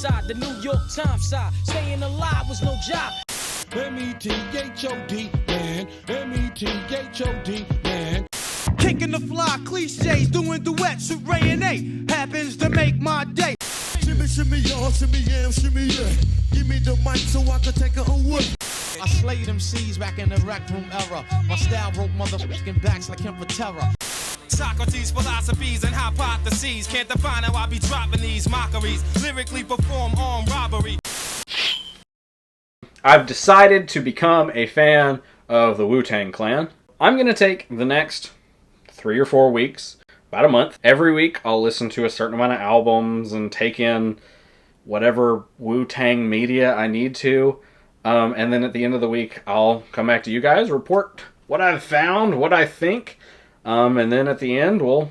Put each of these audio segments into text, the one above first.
side, the New York Times side. Staying alive was no job. M-E-T-H-O-D, man. M-E-T-H-O-D, man. Kicking the fly cliches, doing duets with Ray and A. Happens to make my day. Shimmy, shimmy, y'all, shimmy, yeah, shimmy, yeah. Give me the mic so I can take it away. I slayed them C's back in the rec room era. My style broke motherfucking backs like him for terror. Socrates' philosophies and hypotheses can't define how I be dropping these mockeries. Lyrically perform armed robbery. I've decided to become a fan of the Wu Tang Clan. I'm going to take the next 3 or 4 weeks, about a month. Every week I'll listen to a certain amount of albums and take in whatever Wu Tang media I need to. And then at the end of the week I'll come back to you guys, report what I've found, what I think. And then at the end we'll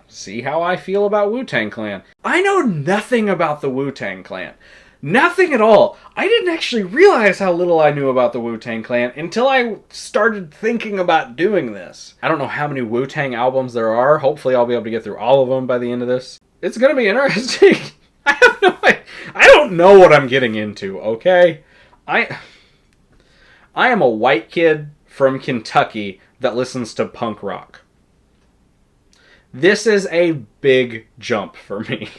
see how I feel about Wu Tang Clan. I know nothing about the Wu Tang Clan. Nothing at all. I didn't actually realize how little I knew about the Wu Tang Clan until I started thinking about doing this. I don't know how many Wu Tang albums there are. Hopefully I'll be able to get through all of them by the end of this. It's going to be interesting. I don't know what I'm getting into, okay? I am a white kid from Kentucky that listens to punk rock. This is a big jump for me.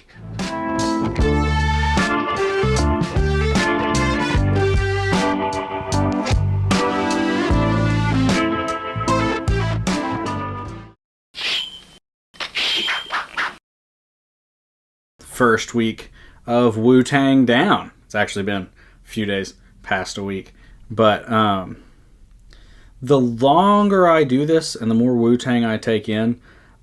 First week of Wu-Tang down. It's actually been a few days past a week. But the longer I do this and the more Wu-Tang I take in,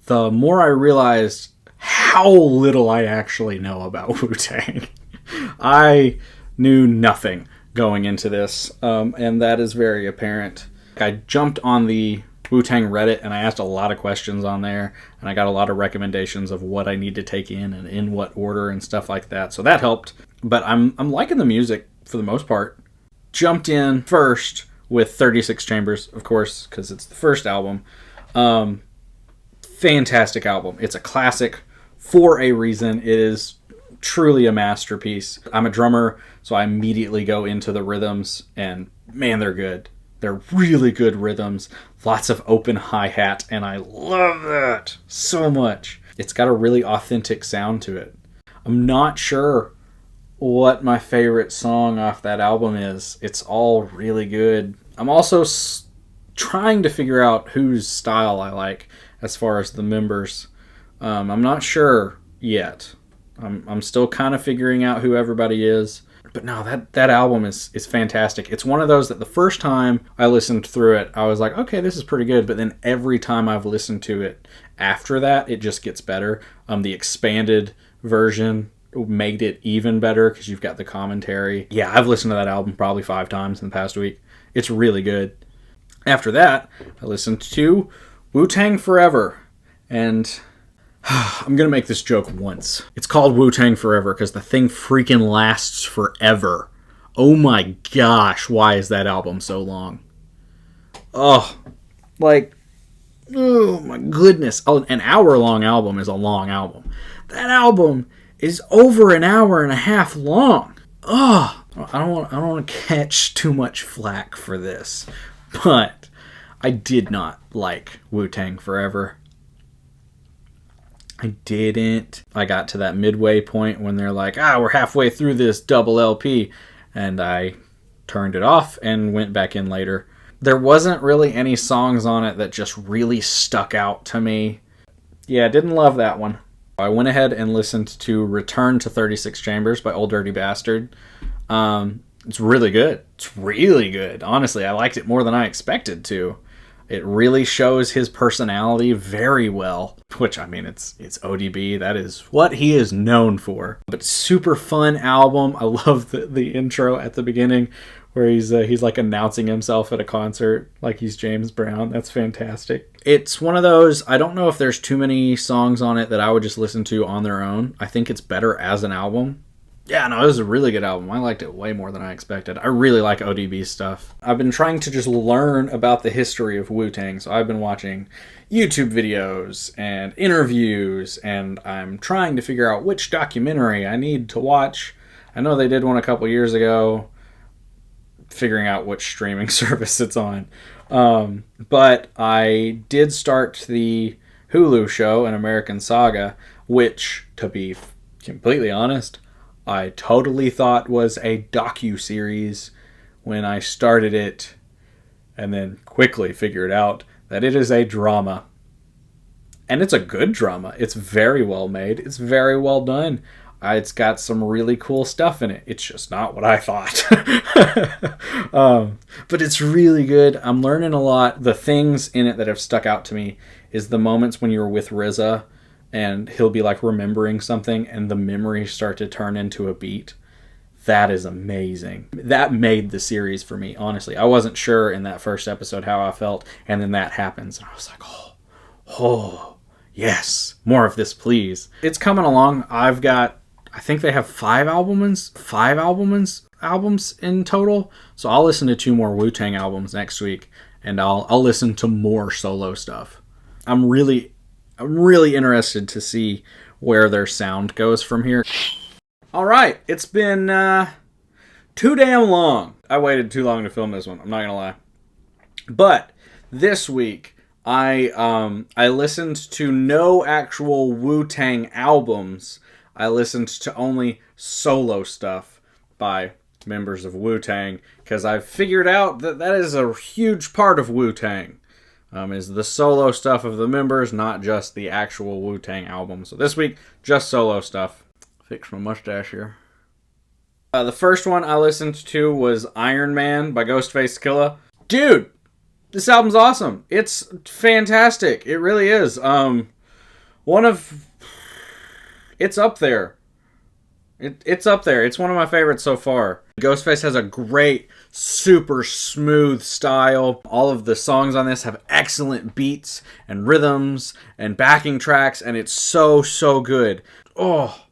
the more I realized how little I actually know about Wu-Tang. I knew nothing going into this, and that is very apparent. I jumped on the Wu-Tang Reddit and I asked a lot of questions on there, and I got a lot of recommendations of what I need to take in and in what order and stuff like that. So that helped. But I'm liking the music for the most part. Jumped in first with 36 Chambers, of course, because it's the first album. Fantastic album. It's a classic for a reason. It is truly a masterpiece. I'm a drummer, so I immediately go into the rhythms, and man, they're good. They're really good rhythms. Lots of open hi-hat, and I love that so much. It's got a really authentic sound to it. I'm not sure what my favorite song off that album is. It's all really good. I'm also trying to figure out whose style I like as far as the members. I'm not sure yet. I'm still kind of figuring out who everybody is. But no, that album is fantastic. It's one of those that the first time I listened through it, I was like, okay, this is pretty good. But then every time I've listened to it after that, it just gets better. The expanded version made it even better because you've got the commentary. Yeah, I've listened to that album probably 5 times in the past week. It's really good. After that, I listened to Wu Tang Forever. And I'm going to make this joke once. It's called Wu Tang Forever because the thing freaking lasts forever. Oh my gosh, why is that album so long? Oh my goodness. Oh, an hour-long album is a long album. That album is over an hour and a half long. Oh, I don't want to catch too much flack for this, but I did not like Wu Tang Forever. I didn't. I got to that midway point when they're like, we're halfway through this double LP, and I turned it off and went back in later. There wasn't really any songs on it that just really stuck out to me. Yeah, I didn't love that one. I went ahead and listened to Return to 36 Chambers by Old Dirty Bastard. It's really good. It's really good. Honestly, I liked it more than I expected to. It really shows his personality very well, which, I mean, it's ODB. That is what he is known for. But super fun album. I love the intro at the beginning where he's like announcing himself at a concert like he's James Brown. That's fantastic. It's one of those, I don't know if there's too many songs on it that I would just listen to on their own. I think it's better as an album. Yeah, no, it was a really good album. I liked it way more than I expected. I really like ODB stuff. I've been trying to just learn about the history of Wu-Tang, so I've been watching YouTube videos and interviews, and I'm trying to figure out which documentary I need to watch. I know they did one a couple years ago, figuring out which streaming service it's on. But I did start the Hulu show, An American Saga, which, to be completely honest, I totally thought was a docu-series when I started it, and then quickly figured out that it is a drama. And it's a good drama. It's very well made. It's very well done. It's got some really cool stuff in it. It's just not what I thought. But it's really good. I'm learning a lot. The things in it that have stuck out to me is the moments when you're with RZA and he'll be like remembering something and the memories start to turn into a beat. That is amazing. That made the series for me, honestly. I wasn't sure in that first episode how I felt, and then that happens, and I was like, oh, yes, more of this, please. It's coming along. I think they have 5 albums in total, so I'll listen to 2 more Wu Tang albums next week, and I'll listen to more solo stuff. I'm really interested to see where their sound goes from here. All right, it's been too damn long. I waited too long to film this one, I'm not gonna lie. But this week, I listened to no actual Wu-Tang albums. I listened to only solo stuff by members of Wu-Tang, because I've figured out that is a huge part of Wu-Tang, is the solo stuff of the members, not just the actual Wu-Tang album. So this week, just solo stuff. Fix my mustache here. The first one I listened to was Iron Man by Ghostface Killah. Dude, this album's awesome. It's fantastic. It really is. It's up there. It's up there. It's one of my favorites so far. Ghostface has a great, super smooth style. All of the songs on this have excellent beats and rhythms and backing tracks, and it's so good. Oh,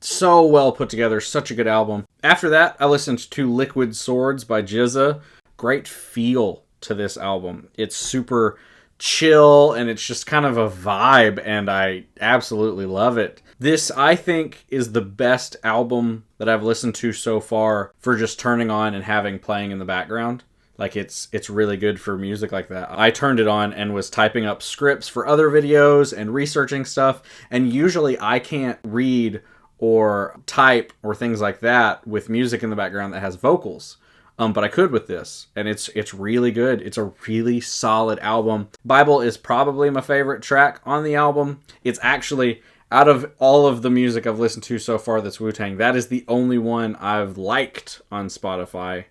so well put together. Such a good album. After that, I listened to Liquid Swords by GZA. Great feel to this album. It's super chill, and it's just kind of a vibe, and I absolutely love it. This, I think, is the best album that I've listened to so far for just turning on and having playing in the background. Like, it's really good for music like that. I turned it on and was typing up scripts for other videos and researching stuff, and usually I can't read or type or things like that with music in the background that has vocals. But I could with this, and it's really good. It's a really solid album. Bible is probably my favorite track on the album. It's actually, out of all of the music I've listened to so far that's Wu-Tang, that is the only one I've liked on Spotify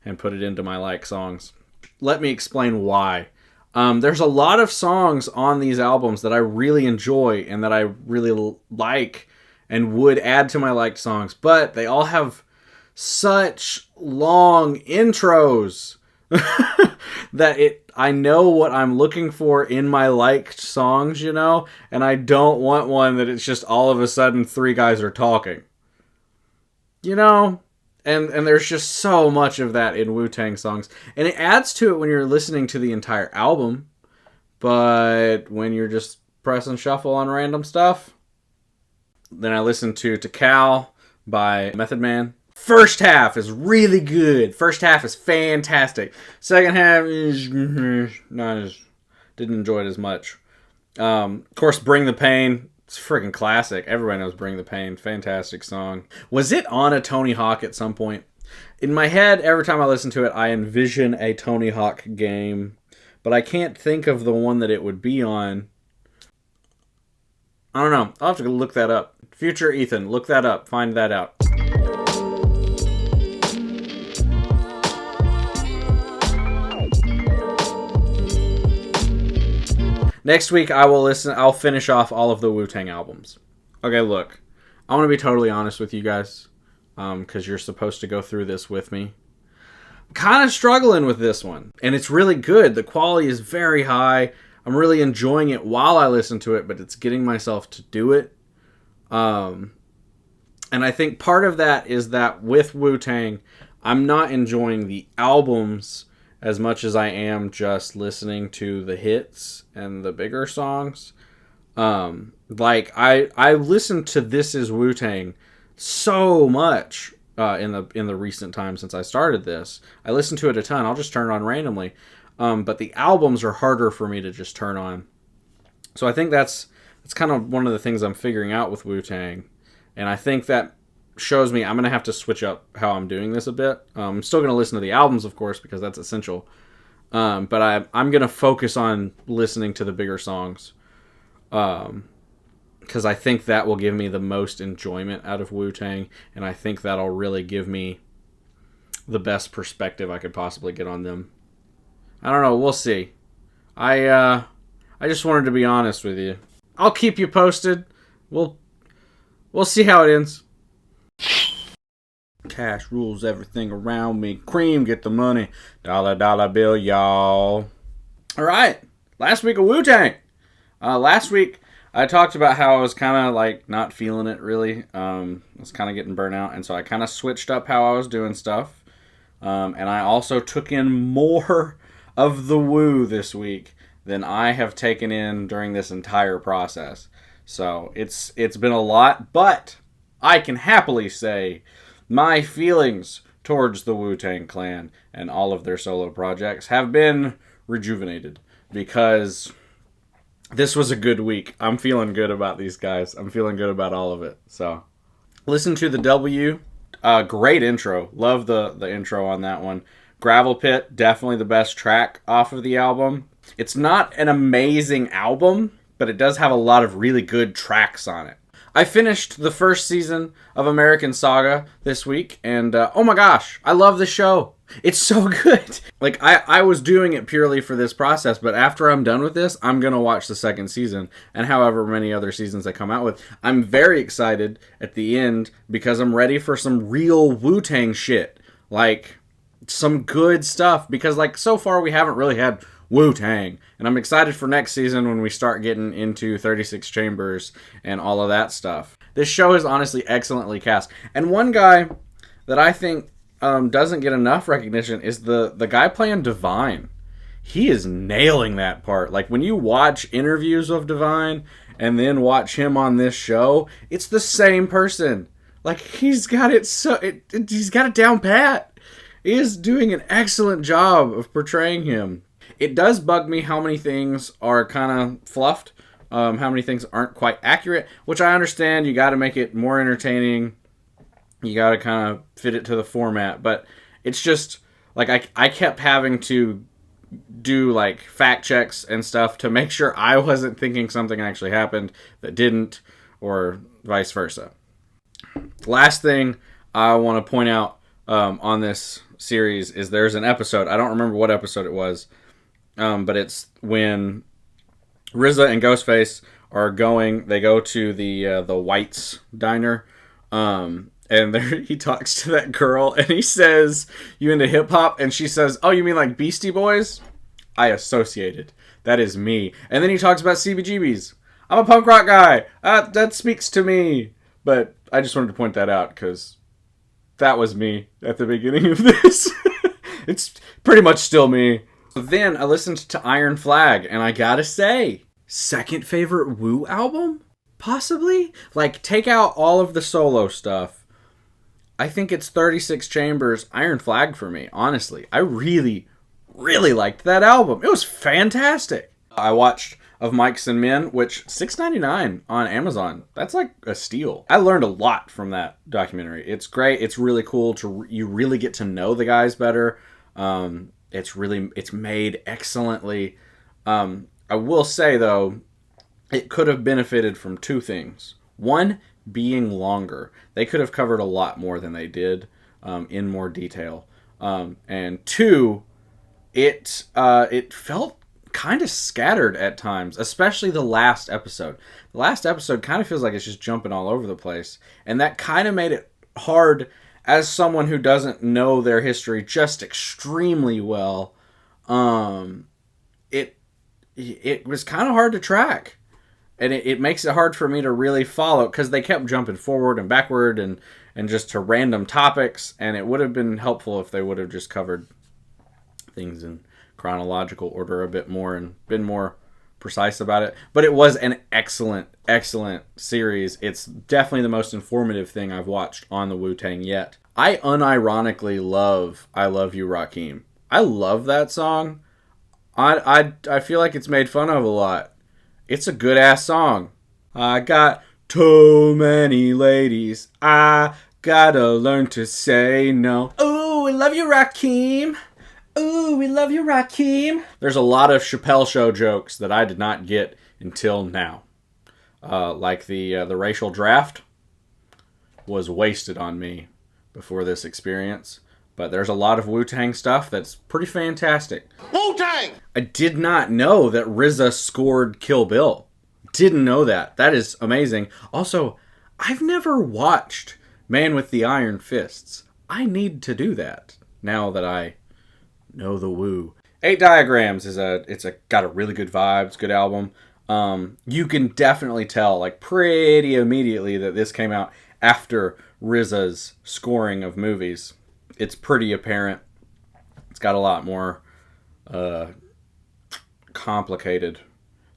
and put it into my like songs. Let me explain why. There's a lot of songs on these albums that I really enjoy and that I really like and would add to my liked songs, but they all have such long intros that I know what I'm looking for in my liked songs, you know, and I don't want one that it's just all of a sudden 3 guys are talking, you know, and there's just so much of that in Wu-Tang songs, and it adds to it when you're listening to the entire album, but when you're just pressing shuffle on random stuff. Then I listened to Tical by Method Man. First half is really good. First half is fantastic. Second half is didn't enjoy it as much. Of course, Bring the Pain. It's a freaking classic. Everybody knows Bring the Pain. Fantastic song. Was it on a Tony Hawk at some point? In my head, every time I listen to it, I envision a Tony Hawk game, but I can't think of the one that it would be on. I don't know. I'll have to look that up. Future Ethan, look that up. Find that out. Next week, I'll finish off all of the Wu-Tang albums. Okay, look. I want to be totally honest with you guys, because you're supposed to go through this with me. I'm kind of struggling with this one, and it's really good. The quality is very high. I'm really enjoying it while I listen to it, but it's getting myself to do it. And I think part of that is that with Wu-Tang, I'm not enjoying the albums as much as I am just listening to the hits and the bigger songs. Like, I listened to This Is Wu-Tang so much in the recent time since I started this. I listen to it a ton. I'll just turn it on randomly. But the albums are harder for me to just turn on. So I think that's kind of one of the things I'm figuring out with Wu-Tang. And I think that shows me I'm going to have to switch up how I'm doing this a bit. I'm still going to listen to the albums, of course, because that's essential. But I'm going to focus on listening to the bigger songs. Because I think that will give me the most enjoyment out of Wu-Tang. And I think that'll really give me the best perspective I could possibly get on them. I don't know. We'll see. I just wanted to be honest with you. I'll keep you posted. We'll see how it ends. Cash rules everything around me. Cream, get the money. Dollar, dollar bill, y'all. All right. Last week of Wu-Tang. Last week, I talked about how I was kind of like not feeling it really. I was kind of getting burnt out. And so I kind of switched up how I was doing stuff. And I also took in more of the Wu this week than I have taken in during this entire process. So it's been a lot, but I can happily say my feelings towards the Wu-Tang Clan and all of their solo projects have been rejuvenated because this was a good week. I'm feeling good about these guys. I'm feeling good about all of it. So listen to the W. Great intro. Love the intro on that one. Gravel Pit, definitely the best track off of the album. It's not an amazing album, but it does have a lot of really good tracks on it. I finished the first season of American Saga this week, and oh my gosh, I love the show. It's so good. Like, I was doing it purely for this process, but after I'm done with this, I'm going to watch the second season, and however many other seasons they come out with. I'm very excited at the end, because I'm ready for some real Wu-Tang shit. Like, some good stuff, because, like, so far we haven't really had Wu-Tang. And I'm excited for next season when we start getting into 36 Chambers and all of that stuff. This show is honestly excellently cast. And one guy that I think doesn't get enough recognition is the guy playing Divine. He is nailing that part. Like, when you watch interviews of Divine and then watch him on this show, it's the same person. Like, he's got it he's got it down pat. He is doing an excellent job of portraying him. It does bug me how many things are kind of fluffed, how many things aren't quite accurate, which I understand. You got to make it more entertaining. You got to kind of fit it to the format, but it's just like I kept having to do like fact checks and stuff to make sure I wasn't thinking something actually happened that didn't, or vice versa. Last thing I want to point out on this series is there's an episode. I don't remember what episode it was. But it's when RZA and Ghostface they go to the Whites diner, and there he talks to that girl, and he says, "You into hip hop?" And she says, "Oh, you mean like Beastie Boys?" I associated. That is me. And then he talks about CBGBs. I'm a punk rock guy. That speaks to me. But I just wanted to point that out because that was me at the beginning of this. It's pretty much still me. Then I listened to Iron Flag, and I gotta say, second favorite Wu album? Possibly? Like, take out all of the solo stuff. I think it's 36 Chambers, Iron Flag for me, honestly. I really, really liked that album. It was fantastic. I watched Of Mics and Men, which $6.99 on Amazon. That's like a steal. I learned a lot from that documentary. It's great. It's really cool. You really get to know the guys better. It's made excellently. I will say, though, it could have benefited from two things. One, being longer. They could have covered a lot more than they did in more detail. And two, it felt kind of scattered at times, especially the last episode. The last episode kind of feels like it's just jumping all over the place. And that kind of made it hard as someone who doesn't know their history just extremely well. It was kind of hard to track, and it makes it hard for me to really follow because they kept jumping forward and backward and just to random topics, and it would have been helpful if they would have just covered things in chronological order a bit more and been more precise about it. But it was an excellent series. It's definitely the most informative thing I've watched on the Wu-Tang yet. I unironically love I Love You, Rakim. I love that song. I feel like it's made fun of a lot. It's a good-ass song. I got too many ladies. I gotta learn to say no. Ooh, we love you, Rakim. Ooh, we love you, Rakim. There's a lot of Chappelle Show jokes that I did not get until now. Like the racial draft was wasted on me before this experience. But there's a lot of Wu-Tang stuff that's pretty fantastic. Wu-Tang! I did not know that RZA scored Kill Bill. Didn't know that. That is amazing. Also, I've never watched Man with the Iron Fists. I need to do that now that I know the Wu. 8 Diagrams is got a really good vibe. It's a good album. You can definitely tell, like, pretty immediately that this came out after RZA's scoring of movies. It's pretty apparent. It's got a lot more complicated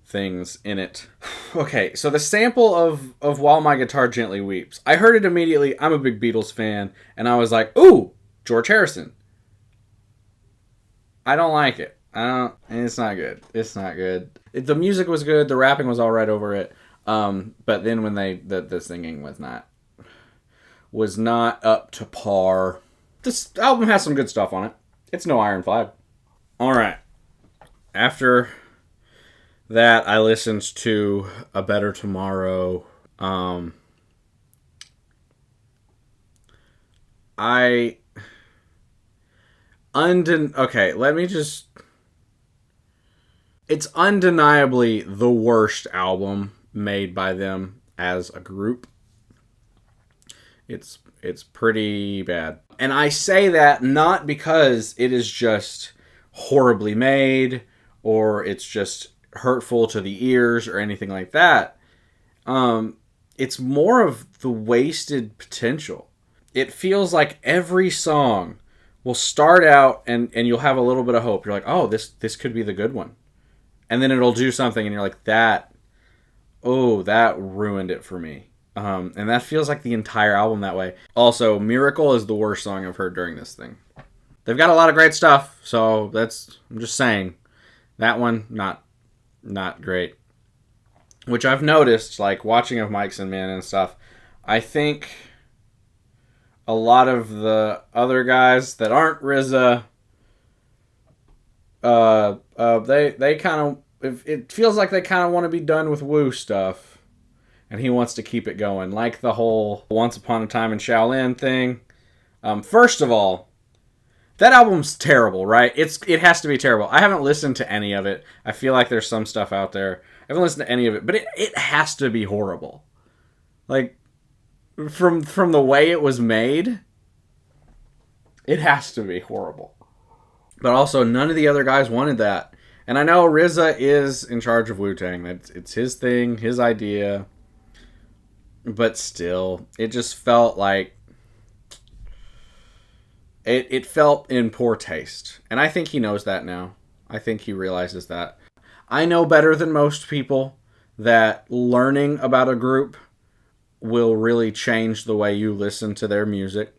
things in it. Okay, so the sample of While My Guitar Gently Weeps. I heard it immediately. I'm a big Beatles fan, and I was like, ooh, George Harrison. I don't like it. It's not good. It's not good. The music was good. The rapping was all right over it. But then when the singing was not up to par. This album has some good stuff on it. It's no Iron Flag. All right. After that, I listened to A Better Tomorrow. Okay, let me just... It's undeniably the worst album made by them as a group. It's pretty bad. And I say that not because it is just horribly made or it's just hurtful to the ears or anything like that. It's more of the wasted potential. It feels like every song will start out and you'll have a little bit of hope. You're like, oh, this could be the good one. And then it'll do something and you're like, that ruined it for me. And that feels like the entire album that way. Also, Miracle is the worst song I've heard during this thing. They've got a lot of great stuff, so I'm just saying. That one, not great. Which I've noticed, like, watching of Mike's and Men and stuff, I think a lot of the other guys that aren't RZA, they kind of, it feels like they kind of want to be done with Wu stuff. And he wants to keep it going. Like the whole Once Upon a Time in Shaolin thing. First of all, that album's terrible, right? It has to be terrible. I haven't listened to any of it. I feel like there's some stuff out there. I haven't listened to any of it. But it has to be horrible. Like, from the way it was made, it has to be horrible. But also, none of the other guys wanted that. And I know RZA is in charge of Wu-Tang. It's his thing, his idea. But still, it just felt like... It felt in poor taste. And I think he knows that now. I think he realizes that. I know better than most people that learning about a group will really change the way you listen to their music.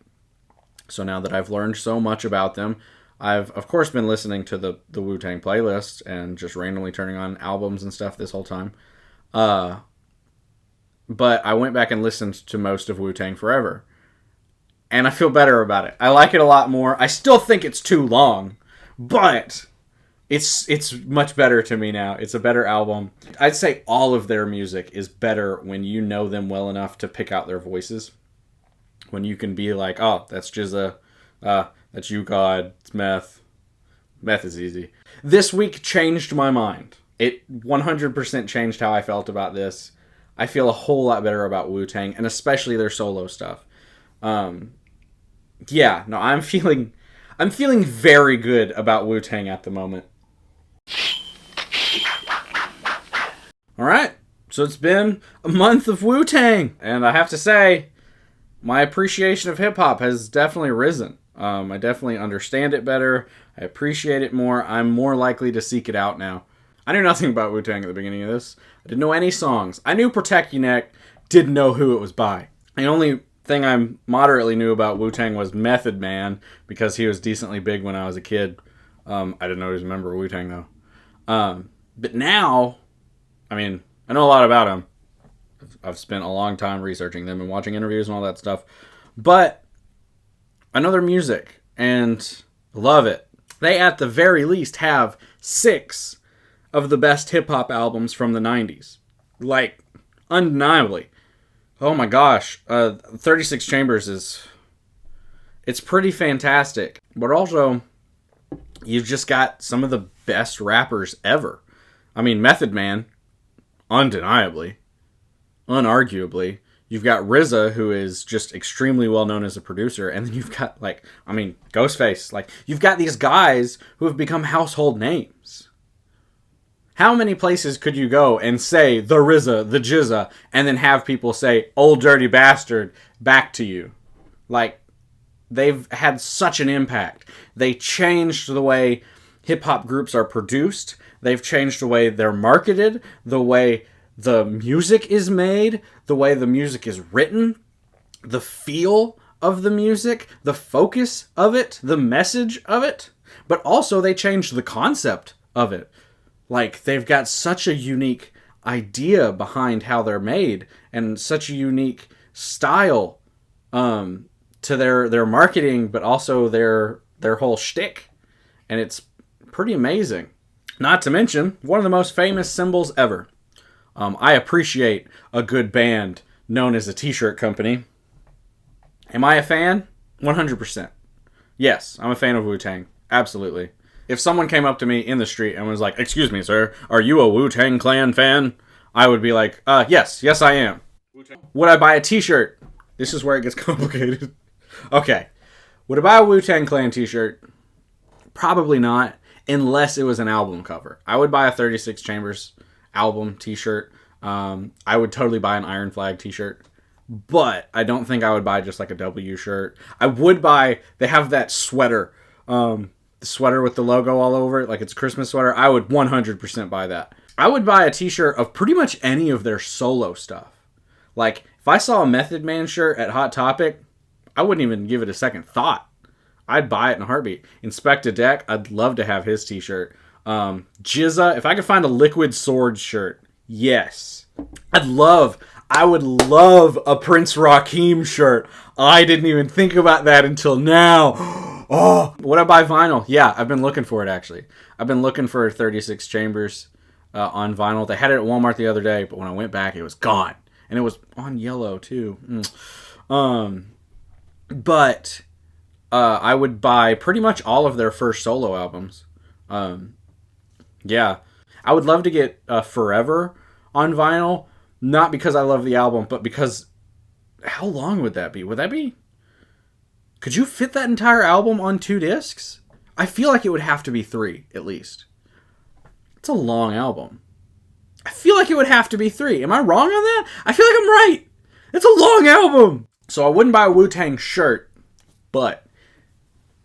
So now that I've learned so much about them, I've, of course, been listening to the Wu-Tang playlist and just randomly turning on albums and stuff this whole time. But I went back and listened to most of Wu Tang Forever. And I feel better about it. I like it a lot more. I still think it's too long. But it's much better to me now. It's a better album. I'd say all of their music is better when you know them well enough to pick out their voices. When you can be like, oh, that's Jizza. That's You God. It's Meth. Meth is easy. This week changed my mind. It 100% changed how I felt about this. I feel a whole lot better about Wu-Tang, and especially their solo stuff. I'm feeling very good about Wu-Tang at the moment. Alright, so it's been a month of Wu-Tang, and I have to say, my appreciation of hip-hop has definitely risen. I definitely understand it better, I appreciate it more, I'm more likely to seek it out now. I knew nothing about Wu-Tang at the beginning of this. I didn't know any songs. I knew Protect Your Neck, didn't know who it was by. I only thing I moderately knew about Wu-Tang was Method Man, because he was decently big when I was a kid. I didn't know he was a member of Wu-Tang, though. But now, I mean, I know a lot about him. I've spent a long time researching them and watching interviews and all that stuff. But I know their music and love it. They, at the very least, have 6 of the best hip-hop albums from the 90s. Like, undeniably. Oh my gosh. 36 Chambers it's pretty fantastic. But also, you've just got some of the best rappers ever. I mean, Method Man, undeniably. Unarguably. You've got RZA, who is just extremely well known as a producer, and then you've got, like, I mean, Ghostface. Like, you've got these guys who have become household names. How many places could you go and say the RZA, the Jizza, and then have people say, "Old dirty bastard," back to you? Like, they've had such an impact. They changed the way hip-hop groups are produced. They've changed the way they're marketed, the way the music is made, the way the music is written, the feel of the music, the focus of it, the message of it. But also they changed the concept of it. Like, they've got such a unique idea behind how they're made, and such a unique style to their marketing, but also their whole shtick. And it's pretty amazing. Not to mention, one of the most famous symbols ever. I appreciate a good band known as a t-shirt company. Am I a fan? 100%. Yes, I'm a fan of Wu-Tang. Absolutely. If someone came up to me in the street and was like, "Excuse me, sir, are you a Wu-Tang Clan fan?" I would be like, yes, I am. Would I buy a t-shirt? This is where it gets complicated. Okay. Would I buy a Wu-Tang Clan t-shirt? Probably not, unless it was an album cover. I would buy a 36 Chambers album t-shirt. I would totally buy an Iron Flag t-shirt, but I don't think I would buy just like a W shirt. I would buy, they have that sweater, the sweater with the logo all over it, like it's a Christmas sweater. I would 100% buy that. I would buy a t-shirt of pretty much any of their solo stuff. Like, if I saw a Method Man shirt at Hot Topic, I wouldn't even give it a second thought. I'd buy it in a heartbeat. Inspector Deck, I'd love to have his t-shirt. Jizza, if I could find a Liquid Swords shirt, yes. I would love a Prince Rakeem shirt. I didn't even think about that until now. Oh, would I buy vinyl? Yeah, I've been looking for it, actually. I've been looking for 36 Chambers on vinyl. They had it at Walmart the other day, but when I went back, it was gone. And it was on yellow, too. But I would buy pretty much all of their first solo albums. Yeah. I would love to get Forever on vinyl. Not because I love the album, but because... How long would that be? Would that be... Could you fit that entire album on 2 discs? I feel like it would have to be 3, at least. It's a long album. I feel like it would have to be 3. Am I wrong on that? I feel like I'm right. It's a long album. So I wouldn't buy a Wu-Tang shirt, but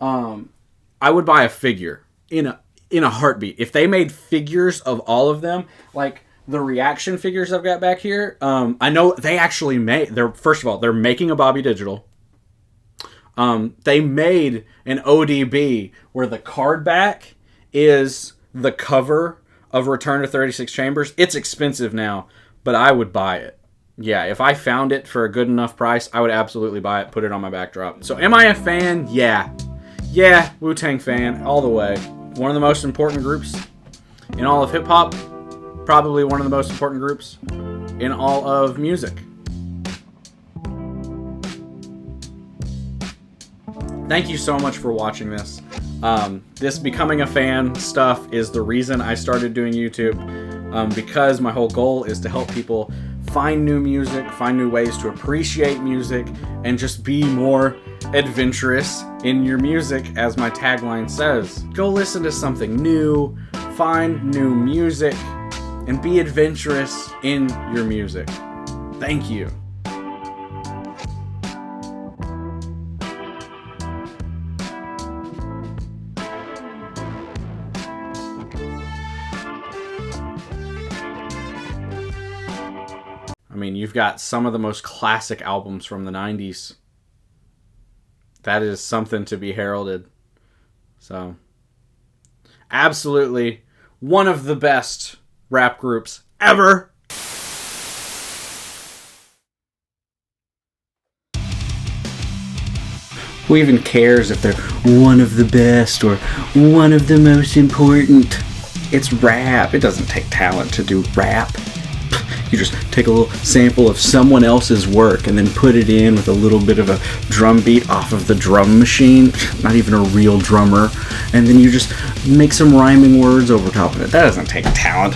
I would buy a figure in a heartbeat. If they made figures of all of them, like the reaction figures I've got back here, I know they actually first of all, they're making a Bobby Digital. They made an ODB where the card back is the cover of Return to 36 Chambers. It's expensive now, but I would buy it. Yeah, if I found it for a good enough price, I would absolutely buy it, put it on my backdrop. So am I a fan? Yeah. Yeah, Wu-Tang fan, all the way. One of the most important groups in all of hip-hop. Probably one of the most important groups in all of music. Thank you so much for watching this. This becoming a fan stuff is the reason I started doing YouTube, because my whole goal is to help people find new music, find new ways to appreciate music, and just be more adventurous in your music, as my tagline says. Go listen to something new, find new music, and be adventurous in your music. Thank you. mean, you've got some of the most classic albums from the 90s. That is something to be heralded. So, absolutely one of the best rap groups ever. Who even cares if they're one of the best or one of the most important? It's rap. It doesn't take talent to do rap. You just take a little sample of someone else's work and then put it in with a little bit of a drum beat off of the drum machine. Not even a real drummer. And then you just make some rhyming words over top of it. That doesn't take talent.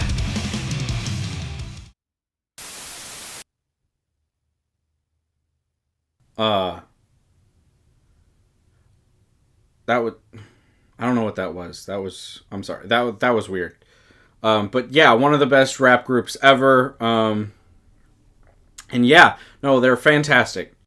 That would... I don't know what that was. I'm sorry. That was weird. But yeah, one of the best rap groups ever. And yeah, no, they're fantastic.